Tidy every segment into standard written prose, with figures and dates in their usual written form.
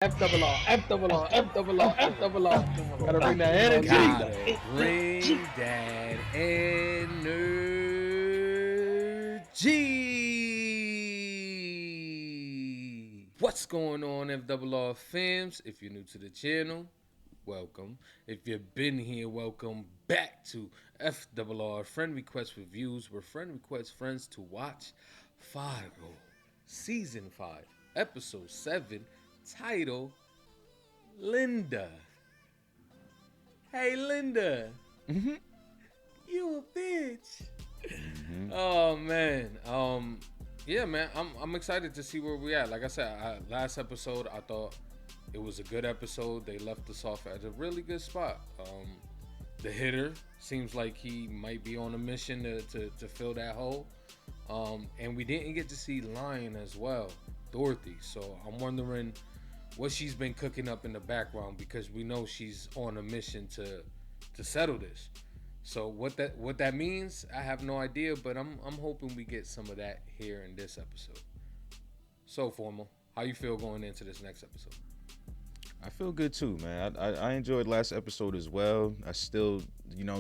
F double R, F double R, F double R, F double R. Gotta bring that energy. Gotta bring that energy. What's going on, FRR fams? If you're new to the channel, welcome. If you've been here, welcome back to FRR Friend Request Reviews, where friend requests friends to watch Fargo, Season 5, Episode 7, title Linda. Hey, Linda. You a bitch. Oh man. Yeah, man. I'm excited to see where we at. Like I said, last episode I thought it was a good episode. They left us off at a really good spot. The hitter seems like he might be on a mission to fill that hole. And we didn't get to see Lion as well, Dorothy. So I'm wondering what she's been cooking up in the background, because we know she's on a mission to settle this. So what that means, I have no idea, but I'm hoping we get some of that here in this episode. So Formal, how you feel going into this next episode? I feel good too, man. I enjoyed last episode as well. I still,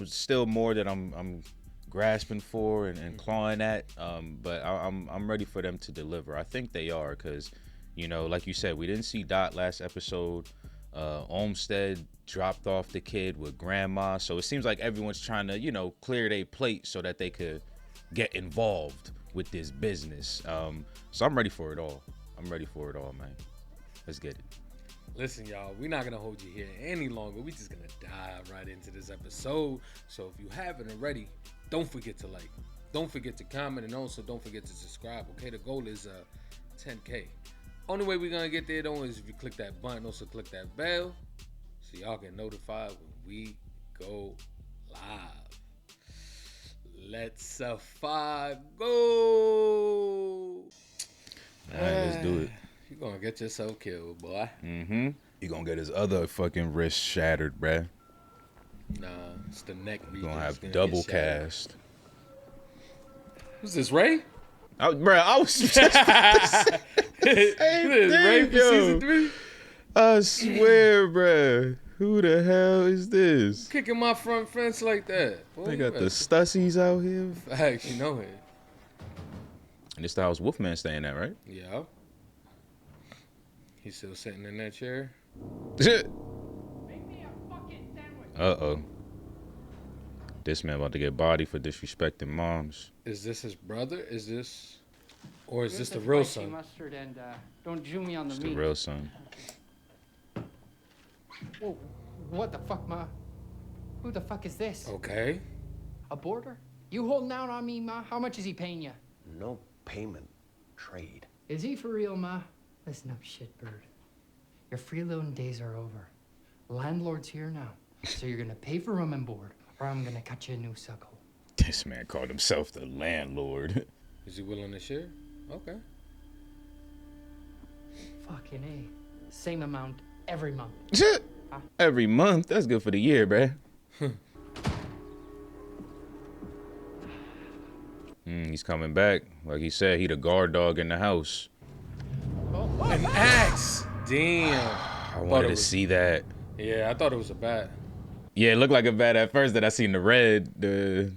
still more that I'm grasping for and clawing at. But I'm ready for them to deliver. I think they are, because, like you said, we didn't see Dot last episode. Olmsted dropped off the kid with grandma, so it seems like everyone's trying to, clear their plate so that they could get involved with this business. So I'm ready for it all. I'm ready for it all, man. Let's get it. Listen, y'all, we're not gonna hold you here any longer. We're just gonna dive right into this episode. So if you haven't already, don't forget to like, don't forget to comment, and also don't forget to subscribe. Okay, the goal is 10K. Only way we're gonna get there though is if you click that button. Also click that bell so y'all get notified when we go live. Let's Fargo. All right, let's do it. You're gonna get yourself killed, boy. He gonna get his other fucking wrist shattered, bruh. Nah, it's the neck He region. gonna It's have double get shattered. cast. Who's this, Ray? Bruh, I was just about to say the same Ray thing, for yo. season 3? I swear, bruh. Who the hell is this? Kicking my front fence like that. Boy, They you got the better- Stussies out here. Facts, you know it. And this the house Wolfman staying at, right? Yeah. He's still sitting in that chair. Uh-oh. This man about to get bodied for disrespecting moms. Is this his brother? Is this Here's the the real spicy son? mustard and don't Jew me on the It's meat. the real son. Whoa, what the fuck, ma? Who the fuck is this? Okay. A boarder? You holding out on me, ma? How much is he paying you? No payment, trade. Is he for real, ma? Listen up, shitbird. Your freeloading days are over. Landlord's here now, so you're gonna pay for room and board, or I'm gonna cut you a new suckhole. This man called himself the landlord. Is he willing to share? Okay. Fucking A. Same amount every month. Every month? That's good for the year, bruh. He's coming back. Like he said, he the guard dog in the house. An axe. Damn. I wanted to was- see that. Yeah, I thought it was a bat. Yeah, it looked like a bat at first. Then I seen the red head.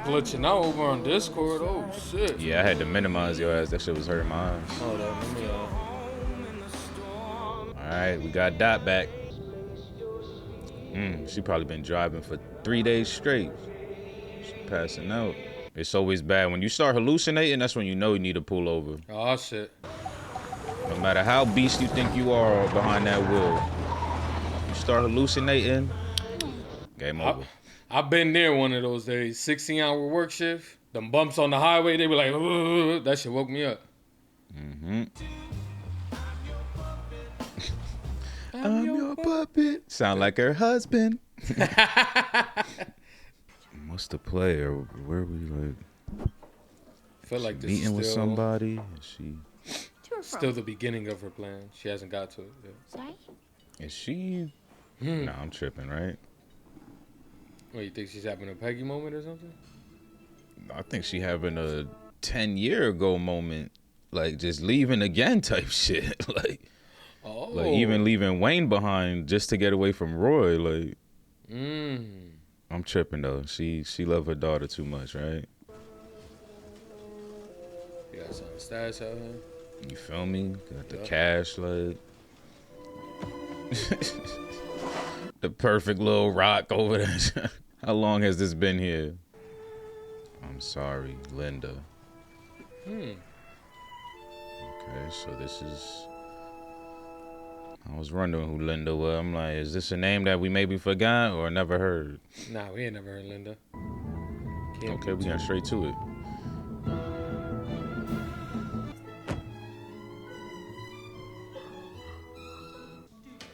Glitching out over on Discord. Oh shit. Yeah, I had to minimize your ass. That shit was hurting my eyes. Hold on, let me All right, we got Dot back. She probably been driving for 3 days straight. She passing out. It's always bad when you start hallucinating. That's when you know you need to pull over. Oh shit. No matter how beast you think you are behind that wheel, you start hallucinating. Game over. I've been there one of those days. 16-hour work shift. Them bumps on the highway, they were like, "Ugh," that shit woke me up. I'm your puppet. Sound like her husband. What's the play? Or where we like I feel like this meeting is with still, somebody? Is she? still the beginning of her plan. She hasn't got to it yet. Sorry? Is she? Nah, I'm tripping, right? What, you think she's having a Peggy moment or something? I think she having a 10-year ago moment. like just leaving again type shit. Like Oh. even leaving Wayne behind just to get away from Roy. Like I'm tripping though. She love her daughter too much, right? You got some stash out here. You feel me? Got the cash, like the perfect little rock over there. How long has this been here? I'm sorry, Linda. Okay, so this is. I was wondering who Linda was. I'm like, is this a name that we maybe forgot or never heard? Nah, we ain't never heard Linda. Can't Okay, we got straight to it.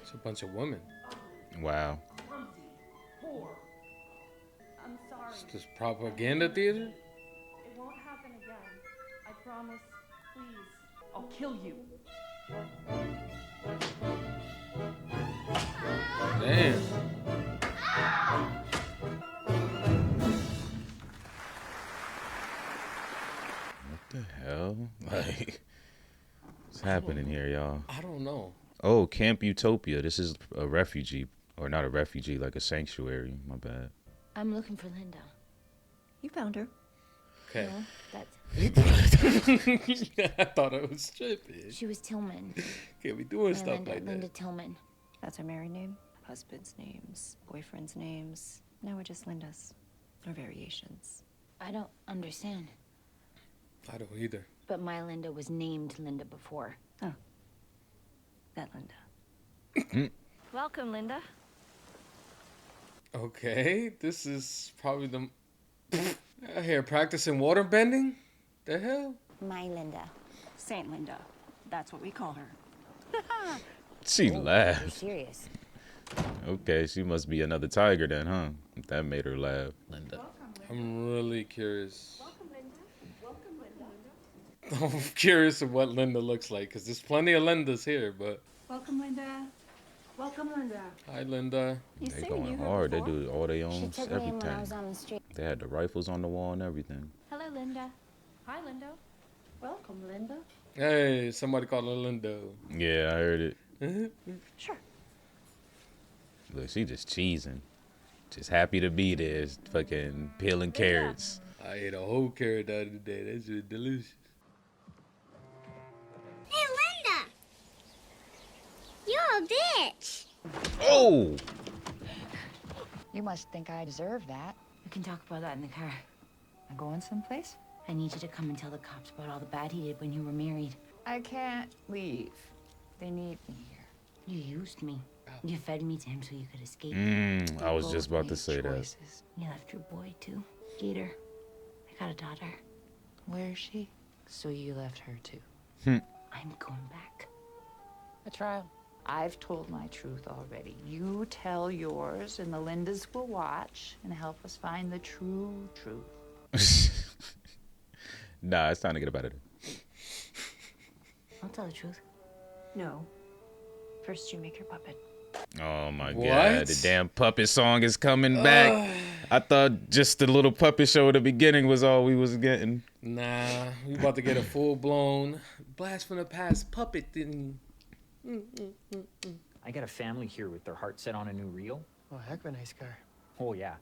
It's a bunch of women. Wow. I'm sorry. It's this propaganda theater? It won't happen again. I promise. Please. I'll kill you. Damn. What the hell? Like, what's happening here, y'all? I don't know. Oh, Camp Utopia. This is a refugee, or not a refugee, like a sanctuary. My bad. I'm looking for Linda. You found her. Okay. No, that's I thought it was tripping. she was Tillman. Can't be doing My stuff Linda, like Linda that. Tillman. That's her married name. Husband's names, boyfriend's names. Now we're just Linda's. Or variations. I don't understand. I don't either. But my Linda was named Linda before. That Linda. Welcome, Linda. Okay, this is probably the. Out here practicing water bending? The hell? My Linda. Saint Linda. That's what we call her. She You're laughed. serious. Okay, she must be another tiger then, huh? That made her laugh. Linda. I'm really curious. I'm curious of what Linda looks like, because there's plenty of Lindas here, but. Welcome, Linda. Welcome, Linda. Hi, Linda. They going hard. They do all their She own took me in when I everything. was on the street. They had the rifles on the wall and everything. Hello, Linda. Hi, Linda. Welcome, Linda. Hey, somebody called her Linda. Yeah, I heard it. Sure. Look, she just cheesing. Just happy to be there, fucking peeling carrots. I ate a whole carrot the other day. That's just delicious. Hey, Linda! You're a bitch! Oh! You must think I deserve that. We can talk about that in the car. I'm going someplace? I need you to come and tell the cops about all the bad he did when you were married. I can't leave. They need me here. You used me. You fed me to him so you could escape. I was Both just about to made say that. choices. You left your boy, too. Gator. I got a daughter. Where is she? So you left her too. I'm going back. A trial. I've told my truth already. You tell yours, and the Lindas will watch and help us find the true truth. Nah, it's time to get up out of there. I'll tell the truth. No. First, you make your puppet. Oh my What? god, the damn puppet song is coming back. I thought just the little puppet show at the beginning was all we was getting. Nah, we about to get a full-blown blast from the past puppet thing. I got a family here with their heart set on a new reel. Oh, heck of a nice car. Oh, yeah.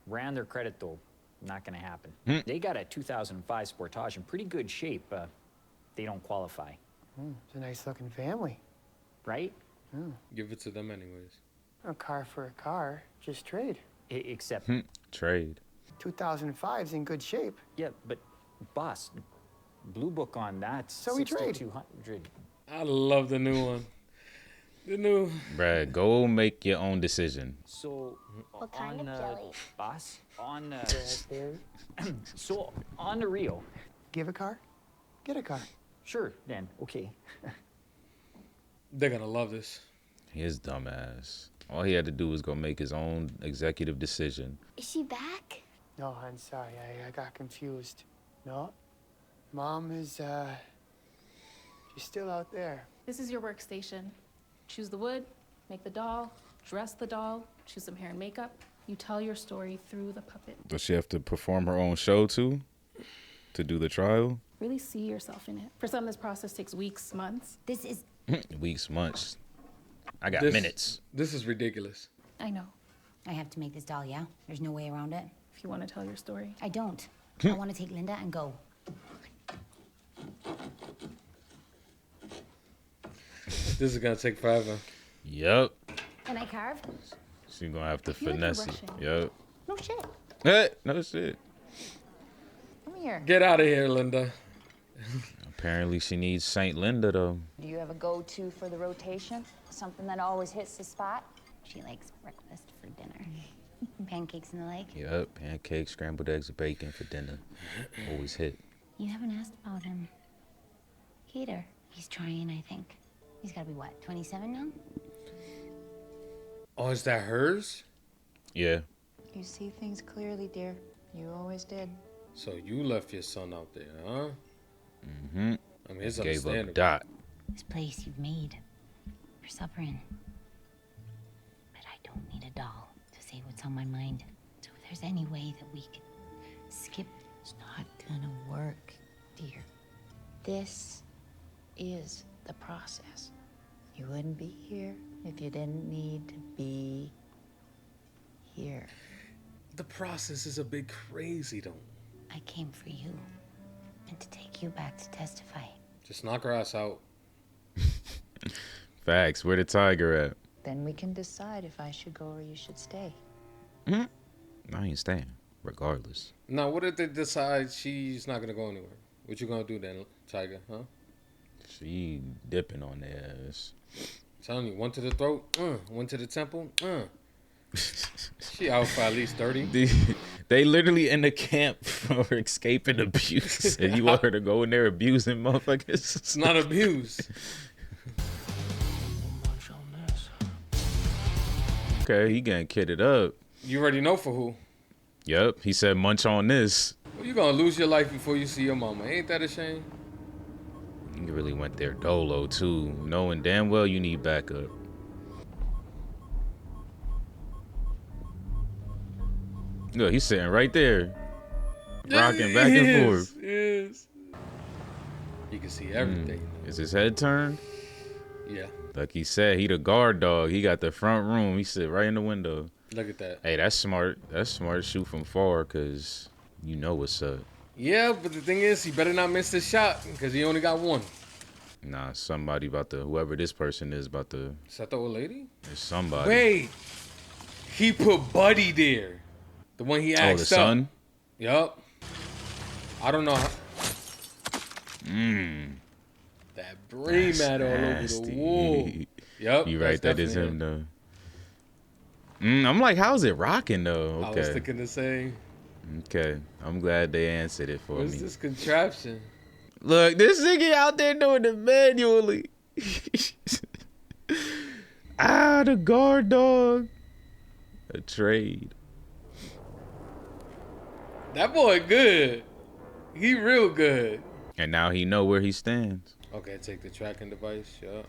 Ran their credit, though. Not gonna happen. They got a 2005 Sportage in pretty good shape. They don't qualify. It's a nice looking family. Right? Give it to them anyways. A car for a car, just trade. Except, Trade. 2005's in good shape. yeah, but boss, blue book on that. So we trade. 6,200. I love the new one. The new. Brad, go make your own decision. So, What kind on, of jelly? boss, on, so, on the Rio. Give a car, get a car. Sure, then, okay. They're gonna love this. His dumbass. All he had to do was go make his own executive decision. Is she back? No, I'm sorry, I got confused. No, Mom is, she's still out there. This is your workstation. Choose the wood, make the doll, dress the doll, choose some hair and makeup. You tell your story through the puppet. Does she have to perform her own show too? To do the trial? Really see yourself in it. For some, this process takes weeks, months. This is... Weeks, months. I got This- minutes. This is ridiculous. I know. I have to make this doll, yeah? There's no way around it? If you want to tell your story. I don't. I want to take Linda and go. This is gonna take forever. Yep. Can I carve? She's gonna have to feel like you're finesse it. rushing. Yep. No shit. Hey, no shit. Come here. Get out of here, Linda. Apparently she needs Saint Linda though. Do you have a go-to for the rotation? Something that always hits the spot? She likes breakfast for dinner. Pancakes and the like. Yep. Pancakes, scrambled eggs, and bacon for dinner. Always hit. You haven't asked about him. Gator. He's trying, I think. He's gotta be what, 27 now? Oh, is that hers? Yeah. You see things clearly, dear. You always did. So you left your son out there, huh? Mm-hmm. I mean, it's Gave up understandable. Dot. This place you've made for supper in. But I don't need a doll to say what's on my mind. So if there's any way that we can skip... It's not gonna work, dear. This is the process. You wouldn't be here if you didn't need to be here. The process is a bit crazy, though. I came for you. And to take you back to testify. Just knock her ass out. Facts. Where the tiger at? Then we can decide if I should go or you should stay. I ain't staying, regardless. Now, what if they decide she's not gonna go anywhere? What you gonna do then, Tiger, huh? She dipping on their ass. Telling you, one to the throat, one to the temple, She out for at least 30. They literally in the camp for escaping abuse. And you want her to go in there abusing motherfuckers? It's not abuse. Okay, he getting kitted up. You already know for who. Yep, he said munch on this. Well, you gonna lose your life before you see your mama. Ain't that a shame? You really went there dolo too, knowing damn well you need backup. Look, he's sitting right there, rocking back and forth. Yes. You can see everything. Is his head turned? Yeah. Like he said, he the guard dog. He got the front room. He sit right in the window. Look at that. Hey, that's smart. That's smart. Shoot from far, cause you know what's up. Yeah, but the thing is, he better not miss this shot because he only got one. Nah, somebody about to, whoever this person is about to. Is that the old lady? There's somebody. Wait. He put Buddy there. The one he asked Oh, the son? Yup. I don't know how. That brain That's matter all over the nasty. wall. Yup. You right, that is him though. I'm like, how's it rocking though? I was Okay. thinking the same. Okay. I'm glad they answered it for What's me. this contraption? Look, this nigga out there doing it manually. The guard dog. A trade. That boy good. He real good. And now he know where he stands. Okay, take the tracking device. Yup.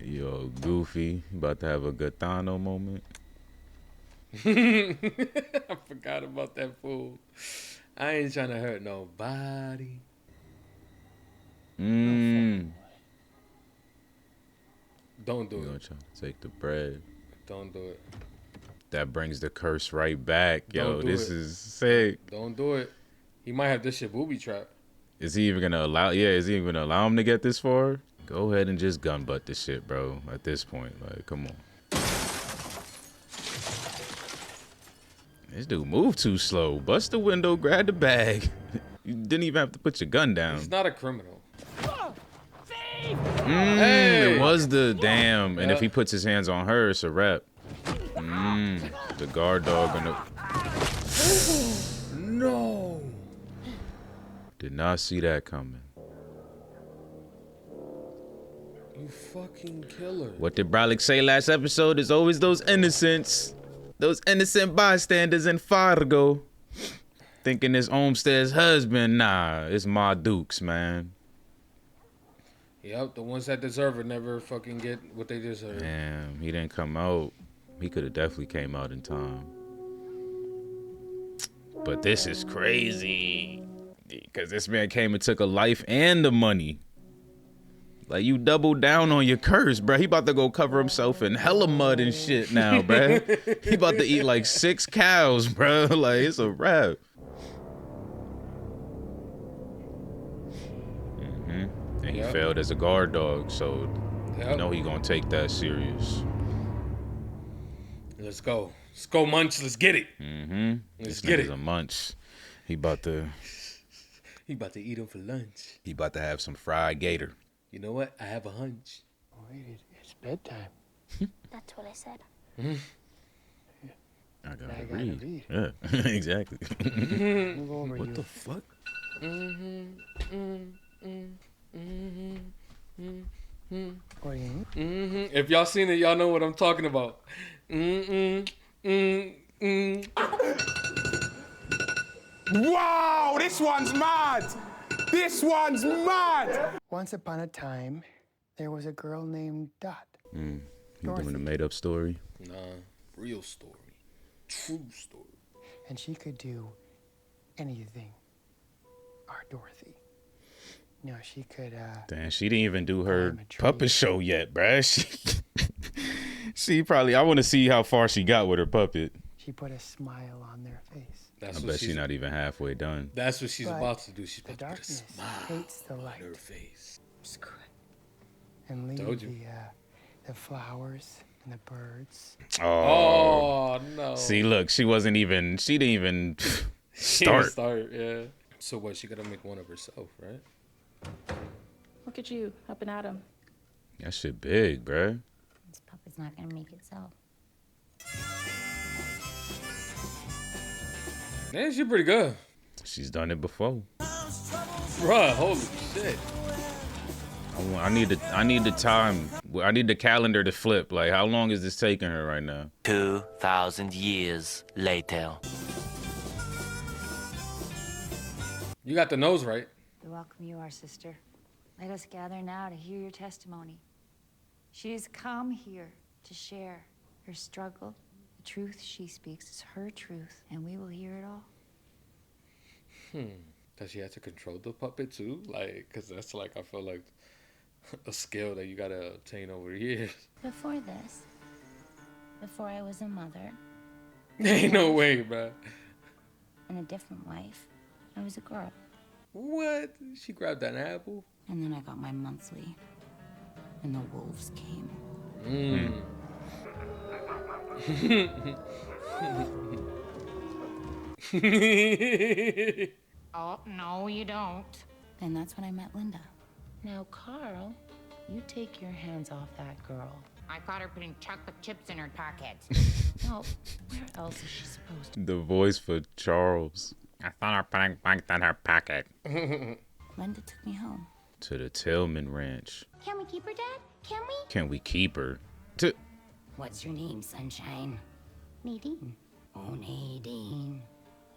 Yo, Goofy, about to have a Gaetano moment. I forgot about that fool. I ain't trying to hurt nobody. Don't do You gonna it. try to take the bread. Don't do it. That brings the curse right back. Yo, Don't do this it. is sick. Don't do it. He might have this shit booby trap. Is he even gonna allow? Yeah, is he even gonna allow him to get this far? Go ahead and just gun butt this shit, bro. At this point, like, come on. This dude moved too slow. Bust the window, grab the bag. You didn't even have to put your gun down. He's not a criminal. It was the damn. And if he puts his hands on her, it's a wrap. The guard dog gonna. No. Did not see that coming. You fucking killer. What did Brolic say last episode? Is always those innocents. Those innocent bystanders in Fargo. Thinking it's Olmsted's husband. Nah, it's Ma Dukes, man. Yep, the ones that deserve it never fucking get what they deserve. Damn, he didn't come out. He could have definitely came out in time. But this is crazy. Because this man came and took a life and the money. Like, you doubled down on your curse, bro. He about to go cover himself in hella mud and shit now, bro. He about to eat like 6 cows, bro. Like, it's a wrap. And he failed as a guard dog, so you know he gonna take that serious. Let's go. Let's go, Munch. Let's get it. Let's get it. A Munch. He about to eat him for lunch. He about to have some fried gator. You know what? I have a hunch. Wait, it's bedtime. That's what I said. I gotta read. Yeah, exactly. Move over, What you. the fuck? What do you mean? If y'all seen it, y'all know what I'm talking about. Wow, this one's mad! This one's mad! Once upon a time, there was a girl named Dot. You doing a made up story? Nah, real story. True story. And she could do anything. Our Dorothy. You know, she could, Damn, she didn't even do her climb a tree. puppet show yet, bruh. She probably, I want to see how far she got with her puppet. She put a smile on their face. That's I what bet she's not even halfway done. That's what she's But about to do. She's the about to put a darkness smile hates the on light. her face. Screw it. And Told leave you. the flowers and the birds. Oh, no. See, look, she didn't even She didn't start. start, yeah. So what? She gotta make one of herself, right? Look at you, up and at 'em. That shit big, bruh. This puppet's not gonna make itself. Man, she pretty good. She's done it before. Bruh, holy shit. I need the time. I need the calendar to flip. Like, how long is this taking her right now? 2,000 years later. You got the nose right. We welcome you, our sister. Let us gather now to hear your testimony. She has come here to share her struggle. The truth she speaks is her truth, and we will hear it all. Does she have to control the puppet too? Like, cause that's like, I feel like a skill that you gotta obtain over years. Before this, before I was a mother Ain't no way, bruh. and a different wife, I was a girl. What? She grabbed that apple? And then I got my monthly, and the wolves came. Oh, no, you don't. And that's when I met Linda. Now, Carl, you take your hands off that girl. I caught her putting chocolate chips in her pocket. No, where else is she supposed to? The voice for Charles. I thought I put banked in her pocket. Linda took me home. To the Tillman Ranch. Can we keep her, Dad? Can we? Can we keep her? What's your name, Sunshine? Nadine. Oh, Nadine.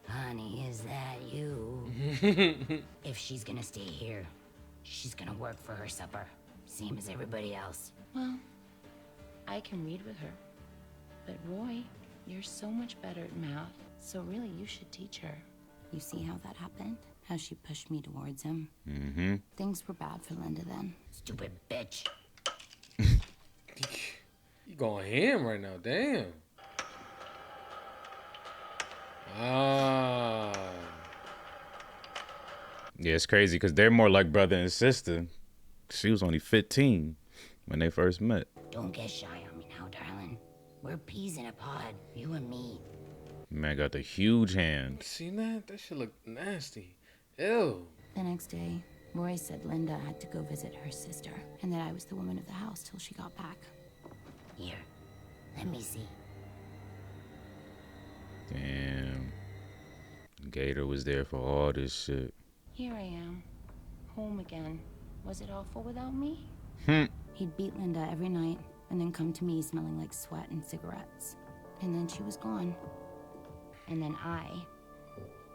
Honey, is that you? If she's gonna stay here, she's gonna work for her supper. Same as everybody else. Well, I can read with her. But Roy, you're so much better at math, so really you should teach her. You see how that happened? How she pushed me towards him? Mm-hmm. Things were bad for Linda then. Stupid bitch. You going ham right now, damn. Ah. Yeah, it's crazy because they're more like brother and sister. She was only 15 when they first met. Don't get shy on me now, darling. We're peas in a pod, you and me. Man got the huge hand. Seen that? That shit look nasty. Ew. The next day, Roy said Linda had to go visit her sister and that I was the woman of the house till she got back. Here, let me see. Damn. Gator was there for all this shit. Here I am, home again. Was it awful without me? He'd beat Linda every night and then come to me smelling like sweat and cigarettes. And then she was gone. And then I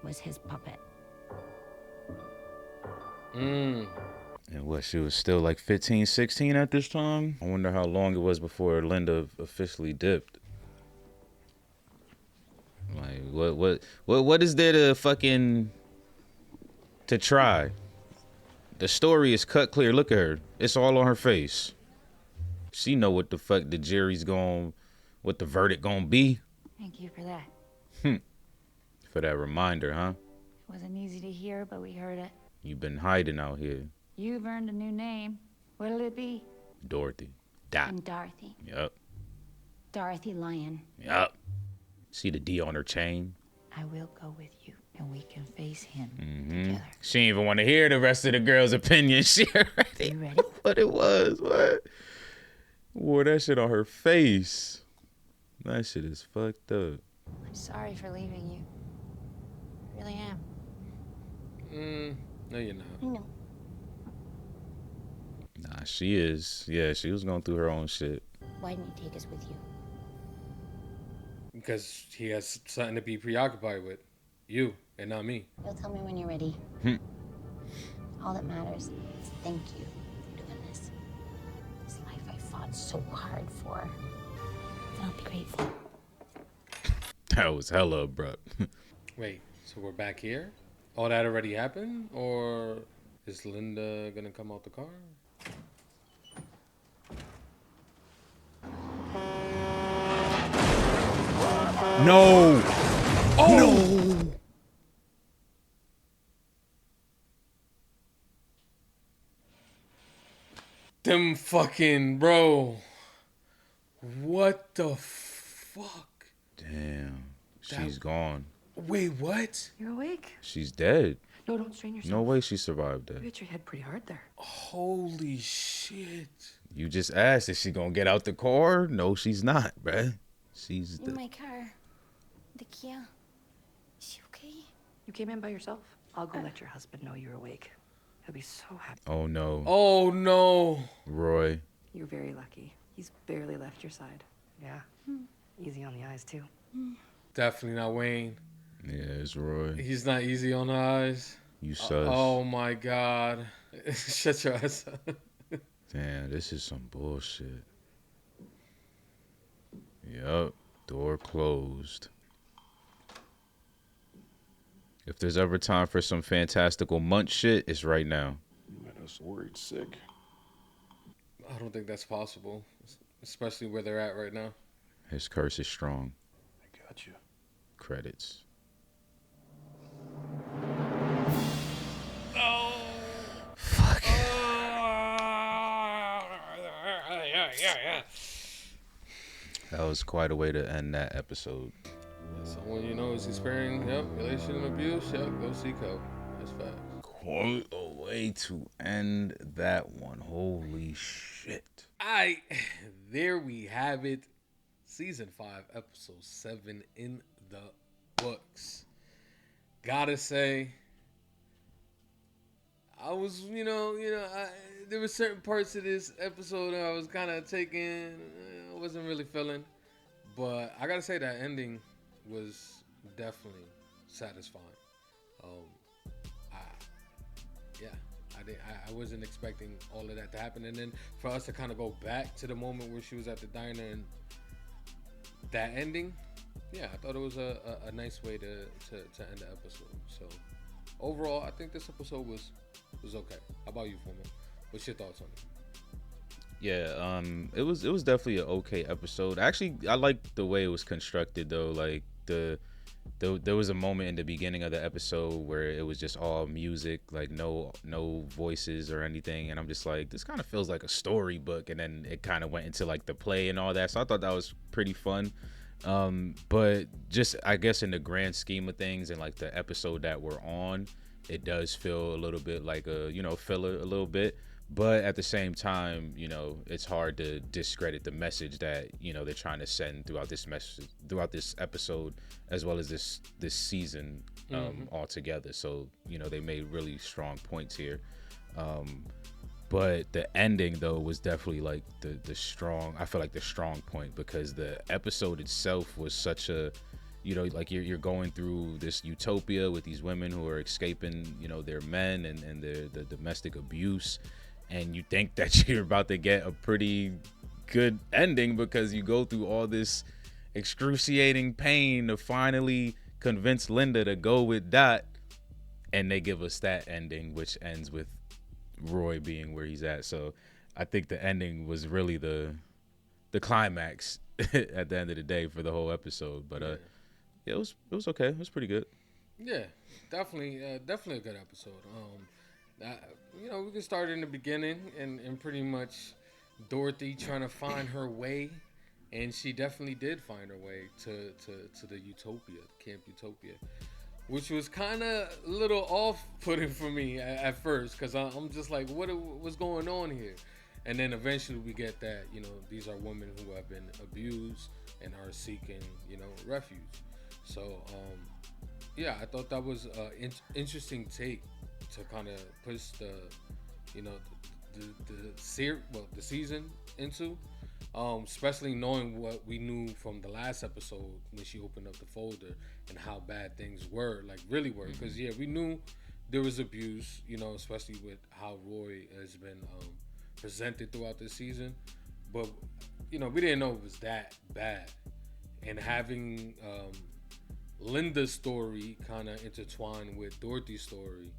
was his puppet. And what, she was still like 15, 16 at this time? I wonder how long it was before Linda officially dipped. Like, What is there to fucking to try? The story is cut clear. Look at her. It's all on her face. She know what the fuck the jury's what the verdict gonna be. Thank you for that. For that reminder, huh? It wasn't easy to hear, but we heard it. You've been hiding out here. You've earned a new name. What'll it be? Dorothy. I'm Dorothy. Yup. Dorothy Lyon. Yup. See the D on her chain? I will go with you, and we can face him together. She didn't even want to hear the rest of the girl's opinion. She already You ready? knew what it was. What? Wore that shit on her face. That shit is fucked up. I'm sorry for leaving you. I really am. No, you're not. No. Nah, she is. Yeah, she was going through her own shit. Why didn't you take us with you? Because he has something to be preoccupied with. You, and not me. You'll tell me when you're ready. All that matters is thank you for doing this. This life I fought so hard for. And I'll be grateful. That was hella abrupt. Wait, so we're back here? All that already happened? Or is Linda gonna come out the car? No! Oh! No! Them fucking, bro. What the fuck? Damn. She's gone. Wait, what? You're awake? She's dead. No, don't strain yourself. No way she survived You that. hit your head pretty hard there. Holy shit. You just asked, is she gonna get out the car? No, she's not, bruh. She's In my car. The Kia. Is she okay? You came in by yourself? I'll go let your husband know you're awake. He'll be so happy. Oh no. Oh no. Roy. You're very lucky. He's barely left your side. Yeah. Easy on the eyes, too. Definitely not Wayne. Yeah, it's Roy. He's not easy on the eyes. You sus. Oh my god. Shut your ass up. Damn, this is some bullshit. Yup. Door closed. If there's ever time for some fantastical munch shit, it's right now. You got us worried sick. I don't think that's possible. Especially where they're at right now. His curse is strong. I got you. Credits. Oh. Fuck. That was quite a way to end that episode. Someone you know is experiencing relation and abuse, go seek help. That's fact. Quite a way to end that one. Holy shit. There we have it. Season 5, episode 7 in the books. Gotta say, I was, there were certain parts of this episode that I was kind of taking, I wasn't really feeling. But I gotta say that ending was definitely satisfying. I wasn't expecting all of that to happen, and then for us to kind of go back to the moment where she was at the diner and that ending, I thought it was a nice way to end the episode. So overall, I think this episode was okay. How about you, Foreman? What's your thoughts on it? Yeah, it was definitely an okay episode. Actually, I liked the way it was constructed though. Like there was a moment in the beginning of the episode where it was just all music, like no voices or anything, and I'm just like, this kind of feels like a storybook, and then it kind of went into like the play and all that. So I thought that was pretty fun. But just I guess in the grand scheme of things and like the episode that we're on, it does feel a little bit like a filler a little bit. But at the same time, it's hard to discredit the message that, they're trying to send throughout this episode, as well as this season altogether. So, they made really strong points here. But the ending, though, was definitely like the strong point, because the episode itself was such a, like you're going through this utopia with these women who are escaping, their men and the domestic abuse. And you think that you're about to get a pretty good ending because you go through all this excruciating pain to finally convince Linda to go with Dot, and they give us that ending, which ends with Roy being where he's at. So I think the ending was really the climax at the end of the day for the whole episode. But yeah, it was okay. It was pretty good. Yeah, definitely a good episode. We can start in the beginning and pretty much Dorothy trying to find her way, and she definitely did find her way to the Utopia, Camp Utopia, which was kind of a little off-putting for me at first, because I'm just like, what's going on here? And then eventually we get that, these are women who have been abused and are seeking, refuge. So, I thought that was an interesting take to kind of push the season into, especially knowing what we knew from the last episode when she opened up the folder and how bad things were, like really were. Because we knew there was abuse, especially with how Roy has been presented throughout the season, but we didn't know it was that bad. And having Linda's story kind of intertwined with Dorothy's story,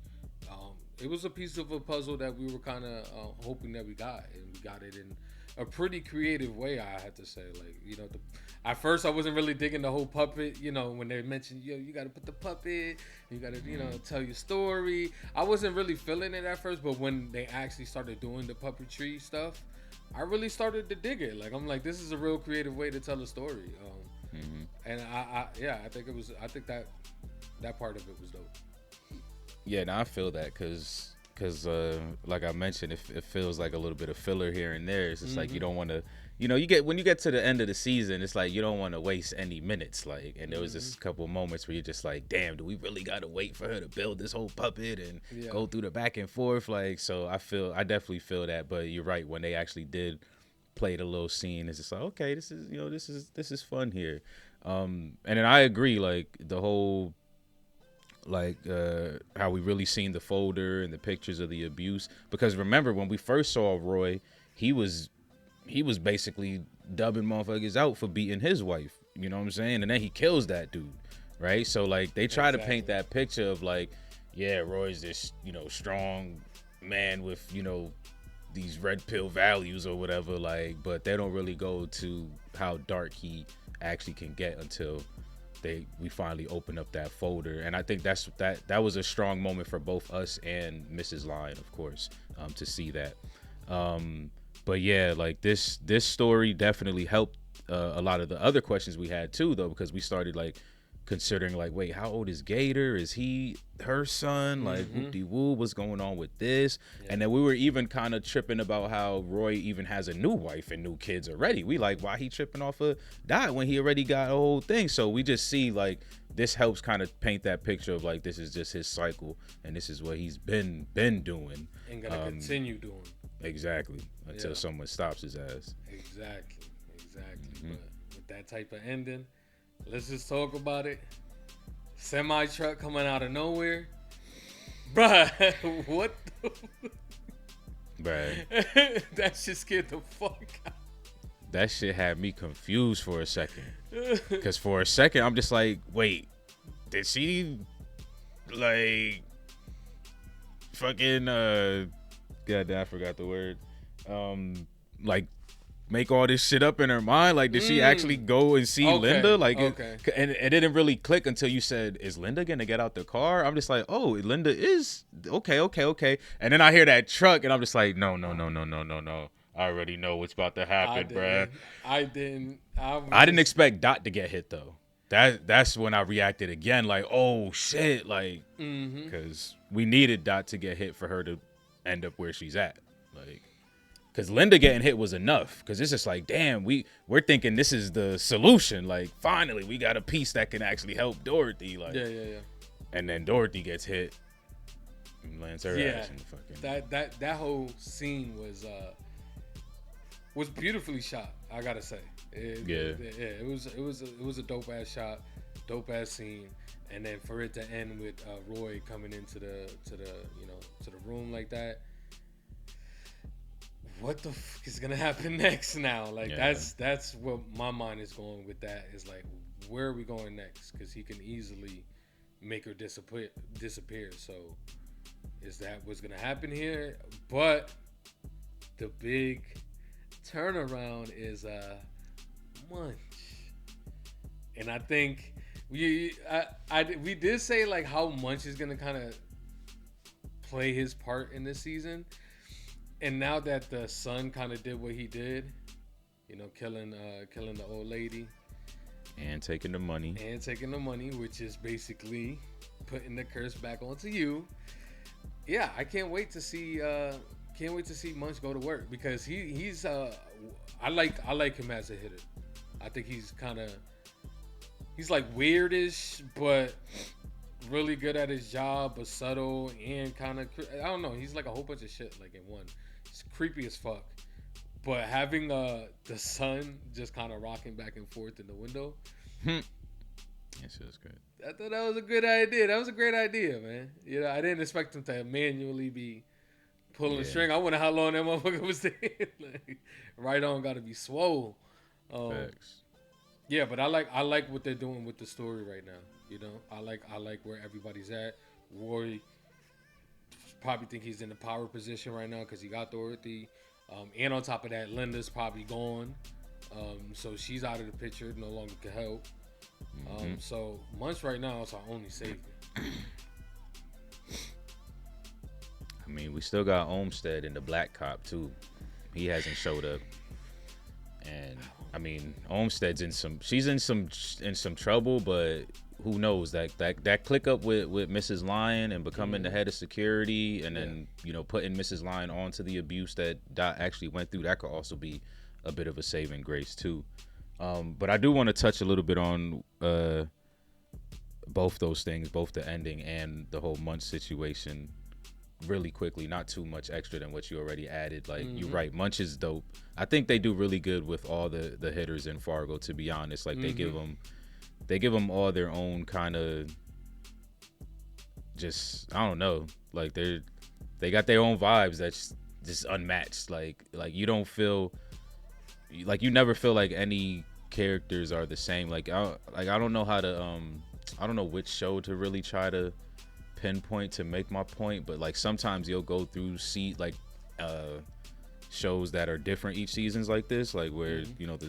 it was a piece of a puzzle that we were kind of hoping that we got, and we got it in a pretty creative way, I had to say. Like, at first I wasn't really digging the whole puppet, when they mentioned, you got to put the puppet, you got to, tell your story. I wasn't really feeling it at first, but when they actually started doing the puppetry stuff, I really started to dig it. Like, I'm like, this is a real creative way to tell a story. And I think that part of it was dope. Yeah, I feel that because like I mentioned, it feels like a little bit of filler here and there. It's just like you don't want to, when you get to the end of the season, it's like you don't want to waste any minutes. Like, and there was this couple of moments where you're just like, damn, do we really got to wait for her to build this whole puppet and go through the back and forth? Like, so I definitely feel that. But you're right, when they actually did play the little scene, it's just like, okay, this is fun here. And then I agree, like the whole, like how we really seen the folder and the pictures of the abuse, because remember when we first saw Roy, he was basically dubbing motherfuckers out for beating his wife, you know what I'm saying? And then he kills that dude, right? So like they try to paint that picture of like, yeah, Roy's this, strong man with, these red pill values or whatever, like, but they don't really go to how dark he actually can get until we finally open up that folder. And I think that was a strong moment for both us and Mrs. Lion, of course, to see that. But yeah, like this story definitely helped a lot of the other questions we had too, though, because we started like considering like, wait, how old is Gator? Is he her son? Like, whoop-de-woo, what's going on with this? And then we were even kind of tripping about how Roy even has a new wife and new kids already. We like, why he tripping off a Dot when he already got a whole thing? So we just see like this helps kind of paint that picture of like, this is just his cycle and this is what he's been doing and gonna continue doing. Exactly, until someone stops his ass. Exactly. But with that type of ending, let's just talk about it. Semi truck coming out of nowhere. Bruh, what the Bruh. That shit scared the fuck out. That shit had me confused for a second. Because for a second, I'm just like, wait, did she, like, fucking, goddamn, I forgot the word. Like, make all this shit up in her mind? Like, did she actually go and see Linda? Like, and it didn't really click until you said, is Linda gonna get out the car? I'm just like, oh, Linda is, okay. And then I hear that truck, and I'm just like, no. I already know what's about to happen, bruh. I didn't expect Dot to get hit, though. That's when I reacted again, like, oh, shit, like, because we needed Dot to get hit for her to end up where she's at, like. Because Linda getting hit was enough. Because it's just like, damn, we're thinking this is the solution. Like, finally, we got a piece that can actually help Dorothy. Like, yeah. And then Dorothy gets hit and lands her ass in the fucking. That whole scene was beautifully shot. I gotta say, it was a dope ass shot, dope ass scene, and then for it to end with Roy coming into the room like that. What the fuck is gonna happen next now? Like that's what my mind is going with. That is like, where are we going next? Because he can easily make her disappear. So is that what's gonna happen here? But the big turnaround is Munch, and I think we did say like how Munch is gonna kind of play his part in this season, and now that the son kind of did what he did, you know, killing the old lady and taking the money, which is basically putting the curse back onto you. Yeah, I can't wait to see Munch go to work, because he's I like him as a hitter. I think he's like weirdish, but really good at his job, but subtle and kind of, I don't know, he's like a whole bunch of shit like in one. It's creepy as fuck. But having the son just kind of rocking back and forth in the window, that shit was good. I thought that was a good idea. That was a great idea, man. You know, I didn't expect him to manually be pulling the string. I wonder how long that motherfucker was there. Like, right on, got to be swole. Facts. Yeah, but I like what they're doing with the story right now. You know, I like where everybody's at. Roy probably think he's in the power position right now because he got Dorothy. And on top of that, Linda's probably gone. So she's out of the picture, no longer can help. So Munch right now is our only savior. I mean, we still got Olmsted and the black cop too. He hasn't showed up. And I mean, Olmsted's in some trouble, but who knows? That click up with Mrs. Lyon and becoming the head of security, and then putting Mrs. Lyon onto the abuse that Dot actually went through, that could also be a bit of a saving grace too. But I do want to touch a little bit on both those things, both the ending and the whole Munch situation, really quickly. Not too much extra than what you already added. Like, you're right, Munch is dope. I think they do really good with all the hitters in Fargo, to be honest. Like, they give them all their own kind of, just, I don't know, like they got their own vibes that's just unmatched. Like you don't feel like, you never feel like any characters are the same. Like I don't know how to I don't know which show to really try to pinpoint to make my point, but like sometimes you'll go through shows that are different each seasons like this, like where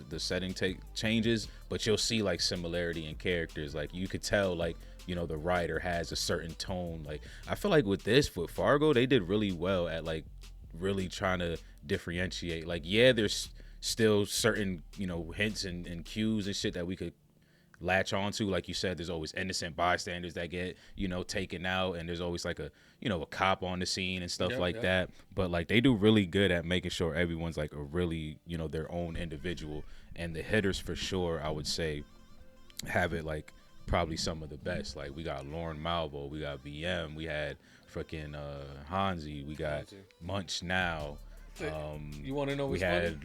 the setting changes, but you'll see like similarity in characters. Like you could tell, like the writer has a certain tone. Like I feel like with Fargo, they did really well at like really trying to differentiate. Like, yeah, there's still certain hints and cues and shit that we could latch onto. Like you said, there's always innocent bystanders that get taken out, and there's always like a cop on the scene and stuff that. But like they do really good at making sure everyone's like a really their own individual. And the hitters, for sure, I would say, have it like probably some of the best. Like we got Lauren Malvo, we got VM, we had freaking Hansi, we got Munch now. You want to know what's we had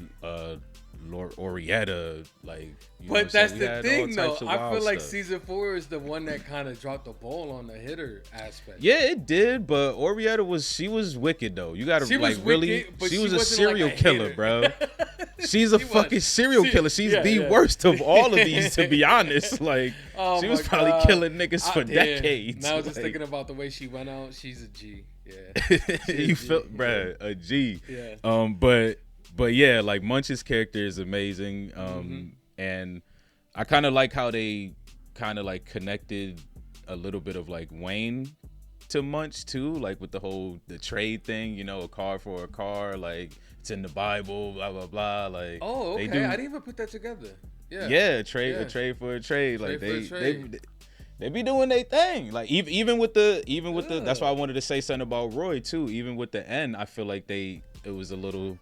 Lord Orietta, like, but that's the thing though. I feel like season 4 is the one that kind of dropped the ball on the hitter aspect. Yeah, it did, but Orietta was wicked though. You gotta like really, she was a serial killer, bro. She's a fucking serial killer. She's the worst of all of these, to be honest. Like, she was probably killing niggas for decades. Now just thinking about the way she went out, she's a G. Yeah, you feel, bruh, a G. Yeah. But yeah, like Munch's character is amazing. And I kind of like how they kind of like connected a little bit of like Wayne to Munch too, like with the trade thing. A car for a car, like it's in the Bible, blah blah blah. Like, oh, okay, I didn't even put that together. A trade for a trade. Like they be doing their thing. Like even with the that's why I wanted to say something about Roy too. Even with the end, I feel like it was a little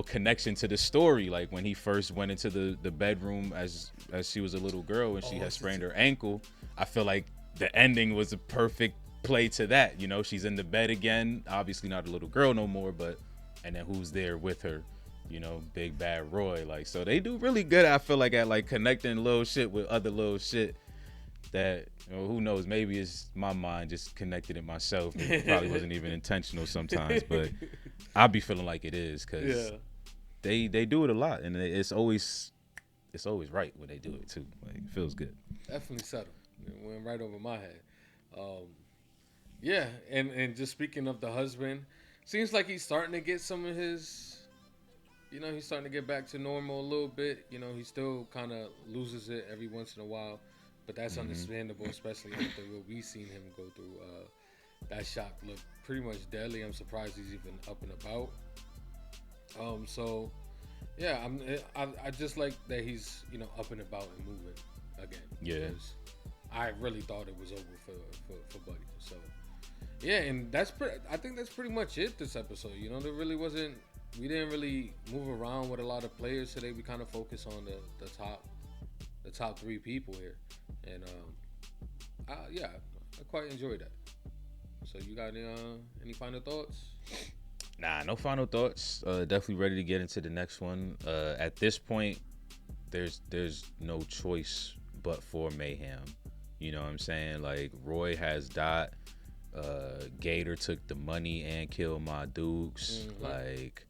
connection to the story. Like when he first went into the bedroom as she was a little girl and she had sprained her ankle, I feel like the ending was a perfect play to that. She's in the bed again, obviously not a little girl no more, but and then who's there with her? Big bad Roy. Like, so they do really good, I feel like, at like connecting little shit with other little shit that who knows, maybe it's my mind just connected it myself. It probably wasn't even intentional sometimes, but I be feeling like it is, because they do it a lot, and it's always it's always right when they do it too. Like, it feels good. Definitely subtle. It went right over my head. Yeah, and just speaking of the husband, seems like he's starting to get some of his, he's starting to get back to normal a little bit. He still kind of loses it every once in a while, but that's understandable, especially after what we've seen him go through. That shot looked pretty much deadly. I'm surprised he's even up and about. So yeah, I just like that he's up and about and moving again. Yeah. Because I really thought it was over for Buddy. So yeah, and I think that's pretty much it this episode. There really wasn't. We didn't really move around with a lot of players today. We kind of focused on the top 3 people here, and yeah, I quite enjoyed that. So you got any final thoughts? Nah, no final thoughts. Definitely ready to get into the next one. At this point, there's no choice but for mayhem. You know what I'm saying? Like, Roy has Dot. Gator took the money and killed my Dukes. Like,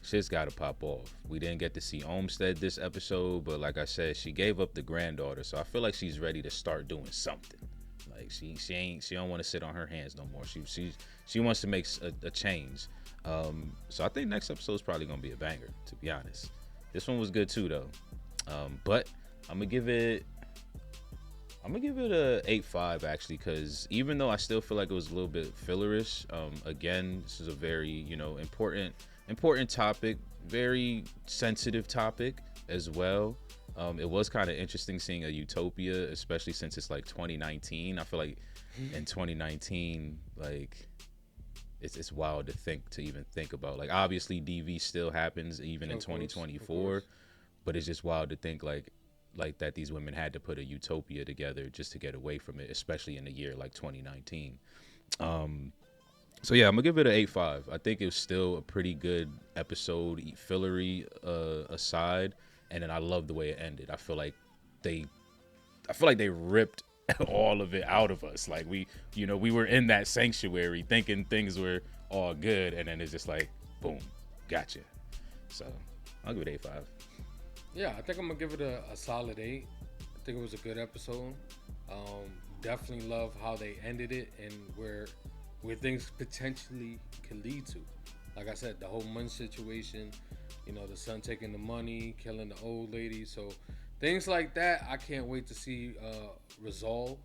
shit's gotta pop off. We didn't get to see Olmsted this episode, but like I said, she gave up the granddaughter, so I feel like she's ready to start doing something. Like, she don't want to sit on her hands no more. She wants to make a change. So I think next episode is probably gonna be a banger, to be honest. This one was good too, though. But I'm gonna give it a 8.5 actually, because even though I still feel like it was a little bit fillerish, again, this is a very important topic, very sensitive topic as well. It was kind of interesting seeing a utopia, especially since it's like 2019. I feel like in 2019, like, it's wild to even think about. Like, obviously DV still happens even in 2024, but it's just wild to think like that these women had to put a utopia together just to get away from it, especially in a year like 2019. So yeah, I'm gonna give it an 8.5. I think it was still a pretty good episode, fillery aside, and then I love the way it ended. I feel like they ripped all of it out of us. Like, we were in that sanctuary thinking things were all good, and then it's just like, boom, gotcha. So I'll give it 8.5. Yeah, I think I'm gonna give it a solid 8. I think it was a good episode. Definitely love how they ended it and where things potentially can lead to. Like I said, the whole Munch situation, the son taking the money, killing the old lady. So things like that, I can't wait to see resolved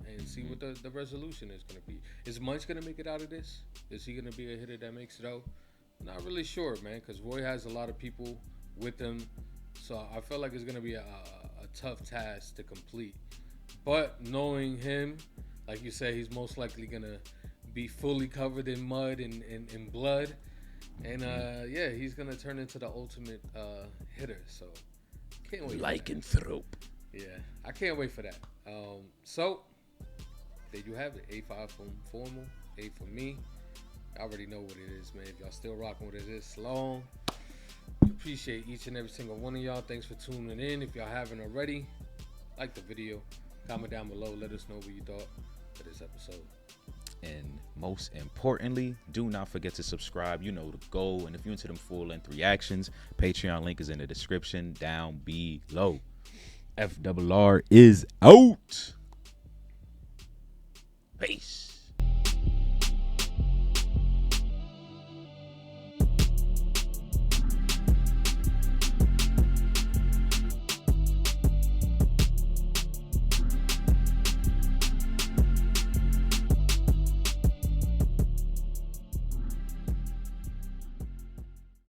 and see what the resolution is going to be. Is Munch going to make it out of this? Is he going to be a hitter that makes it out? Not really sure, man, because Roy has a lot of people with him. So I feel like it's going to be a tough task to complete. But knowing him, like you said, he's most likely going to be fully covered in mud and blood. And yeah, he's going to turn into the ultimate hitter. So can't wait. Lycanthrope. Yeah, I can't wait for that. So there you have it. 8.5 from Formal, 8 for me. I already know what it is, man. If y'all still rocking with it this long, appreciate each and every single one of y'all. Thanks for tuning in. If y'all haven't already, like the video, comment down below. Let us know what you thought of this episode. And most importantly, do not forget to subscribe. You know the goal. And if you're into them full-length reactions, Patreon link is in the description down below. FRR is out. Peace.